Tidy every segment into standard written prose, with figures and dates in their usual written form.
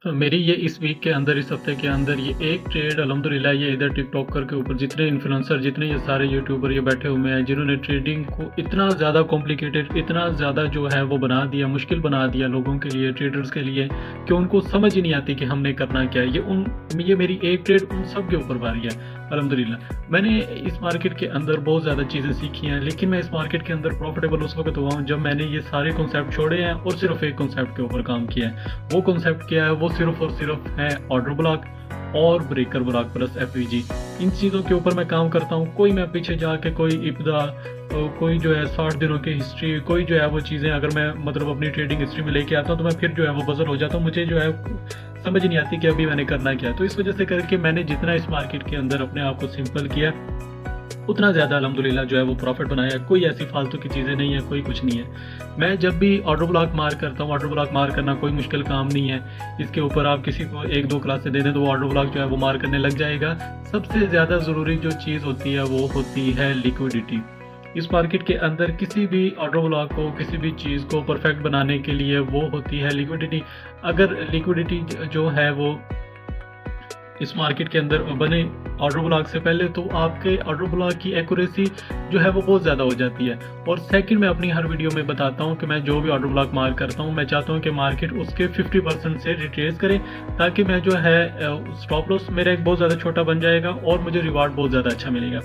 मेरी ये इस वीक के अंदर, इस हफ्ते के अंदर ये एक ट्रेड अल्हम्दुलिल्लाह, ये इधर टिकटॉकर के ऊपर जितने इन्फ्लुएंसर, जितने ये सारे यूट्यूबर ये बैठे हुए हैं, जिन्होंने ट्रेडिंग को इतना ज़्यादा कॉम्प्लिकेटेड, इतना ज़्यादा जो है वो बना दिया, मुश्किल बना दिया लोगों के लिए, ट्रेडर्स के लिए, कि उनको समझ ही नहीं आती कि हमने करना क्या है। ये मेरी एक ट्रेड उन सब के ऊपर भारी है अल्हम्दुलिल्लाह। मैंने इस मार्केट के अंदर बहुत ज़्यादा चीज़ें सीखी हैं, लेकिन मैं इस मार्केट के अंदर प्रॉफिटेबल उस वक़्त हुआ हूँ जब मैंने ये सारे कॉन्सेप्ट छोड़े हैं और सिर्फ़ एक कॉन्सेप्ट के ऊपर काम किया है। वो कॉन्सेप्ट क्या है? वो सिर्फ़ और सिर्फ़ है ऑर्डर ब्लॉक और ब्रेकर ब्लॉक प्लस एफवीजी। इन चीज़ों के ऊपर मैं काम करता हूँ। कोई मैं पीछे जाके कोई इब्दा कोई जो है 60 दिनों की हिस्ट्री, कोई जो है वो चीज़ें अगर मैं मतलब अपनी ट्रेडिंग हिस्ट्री में लेके आता हूँ, तो मैं फिर जो है वो पज़ल हो जाता हूँ। मुझे जो है समझ नहीं आती कि अभी मैंने करना क्या है। तो इस वज़ह से करके मैंने जितना इस मार्केट के अंदर अपने आप को सिंपल किया, उतना ज़्यादा अल्हम्दुलिल्लाह जो है वो प्रॉफ़िट बनाया। कोई ऐसी फ़ालतू की चीज़ें नहीं है, कोई कुछ नहीं है। मैं जब भी ऑर्डर ब्लॉक मार करता हूँ, ऑर्डर ब्लॉक मार करना कोई मुश्किल काम नहीं है। इसके ऊपर आप किसी को 1-2 क्लासें दे दें, तो वो ऑर्डर ब्लॉक जो है वो मार करने लग जाएगा। सबसे ज़्यादा ज़रूरी जो चीज़ होती है, वो होती है लिक्विडिटी। इस मार्केट के अंदर किसी भी ऑर्डर ब्लॉक को, किसी भी चीज़ को परफ़ेक्ट बनाने के लिए वो होती है लिक्विडिटी। अगर लिक्विडिटी जो है वो इस मार्केट के अंदर बने ऑर्डर ब्लॉक से पहले, तो आपके ऑर्डर ब्लॉक की एक्यूरेसी जो है वो बहुत ज़्यादा हो जाती है। और सेकंड, मैं अपनी हर वीडियो में बताता हूँ कि मैं जो भी ऑर्डर ब्लॉक मार्क करता हूँ, मैं चाहता हूँ कि मार्केट उसके 50% से रिट्रेस करे, ताकि मैं जो है स्टॉप लॉस मेरा एक बहुत ज़्यादा छोटा बन जाएगा और मुझे रिवार्ड बहुत ज़्यादा अच्छा मिलेगा।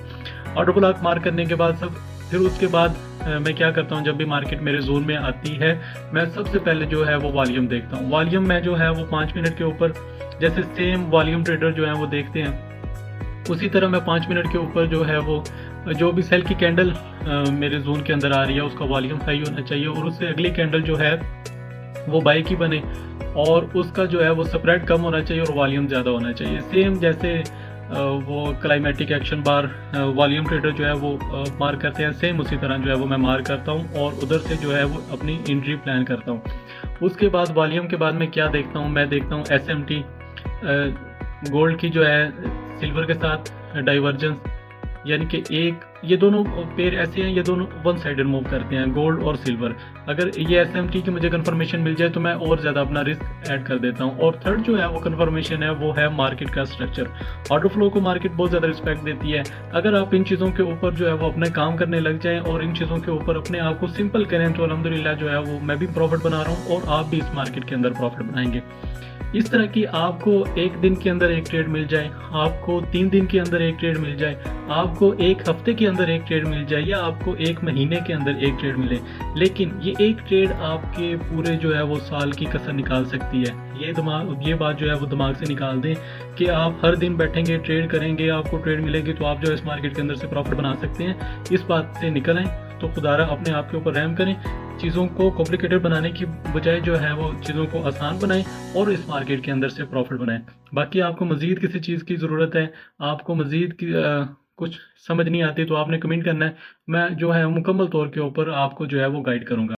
ऑर्डर ब्लॉक मार्क करने के बाद फिर उसके बाद मैं क्या करता हूँ, जब भी मार्केट मेरे जोन में आती है, मैं सबसे पहले जो है वो वॉल्यूम देखता हूँ। वॉल्यूम में जो है वो 5 मिनट के ऊपर, जैसे सेम वॉल्यूम ट्रेडर जो है वो देखते हैं, उसी तरह मैं 5 मिनट के ऊपर जो है वो जो भी सेल की कैंडल मेरे ज़ोन के अंदर आ रही है, उसका वॉल्यूम हाई होना चाहिए और उससे अगली कैंडल जो है वो बाई की बने, और उसका जो है वो स्प्रेड कम होना चाहिए और वॉल्यूम ज़्यादा होना चाहिए। सेम जैसे वो क्लाइमेटिक एक्शन बार वॉल्यूम ट्रेडर जो है वो मार्क करते हैं, सेम उसी तरह जो है वो मैं मार्क करता हूँ और उधर से जो है वो अपनी एंट्री प्लान करता हूँ। उसके बाद वॉल्यूम के बाद मैं क्या देखता हूँ, मैं देखता हूँ एसएमटी, गोल्ड की जो है सिल्वर के साथ डाइवर्जेंस, यानी कि एक ये दोनों पेयर ऐसे हैं, ये दोनों वन साइडेड मूव करते हैं, गोल्ड और सिल्वर। अगर ये एसएमटी की मुझे कंफर्मेशन मिल जाए, तो मैं और ज़्यादा अपना रिस्क ऐड कर देता हूँ। और थर्ड जो है वो कंफर्मेशन है, वो है मार्केट का स्ट्रक्चर। ऑर्डर फ्लो को मार्केट बहुत ज़्यादा रिस्पेक्ट देती है। अगर आप इन चीज़ों के ऊपर जो है वो अपने काम करने लग जाएँ और इन चीज़ों के ऊपर अपने आप को सिंपल करें, तो अल्हम्दुलिल्लाह जो है वो मैं भी प्रॉफिट बना रहा हूँ और आप भी इस मार्केट के अंदर प्रॉफिट बनाएंगे। इस तरह की आपको 1 दिन के अंदर 1 ट्रेड मिल जाए, आपको 3 दिन के अंदर 1 ट्रेड मिल जाए, आपको 1 हफ्ते के अंदर 1 ट्रेड मिल जाए, या आपको 1 महीने के अंदर 1 ट्रेड मिले, लेकिन ये 1 ट्रेड आपके पूरे जो है वो साल की कसर निकाल सकती है। ये बात जो है वो दिमाग से निकाल दें कि आप हर दिन बैठेंगे, ट्रेड करेंगे, आपको ट्रेड मिलेगी, तो आप जो है इस मार्केट के अंदर से प्रॉफिट बना सकते हैं। इस बात से निकल आएँ, तो खुदारा अपने आप के ऊपर रहम करें। चीज़ों को कॉम्प्लिकेटेड बनाने की बजाय जो है वो चीज़ों को आसान बनाएँ और इस मार्केट के अंदर से प्रॉफिट बनाएँ। बाकी आपको मज़ीद किसी चीज़ की ज़रूरत है, आपको मज़ीद कुछ समझ नहीं आती, तो आपने कमेंट करना है। मैं जो है मुकम्मल तौर के ऊपर आपको जो है वो गाइड करूँगा।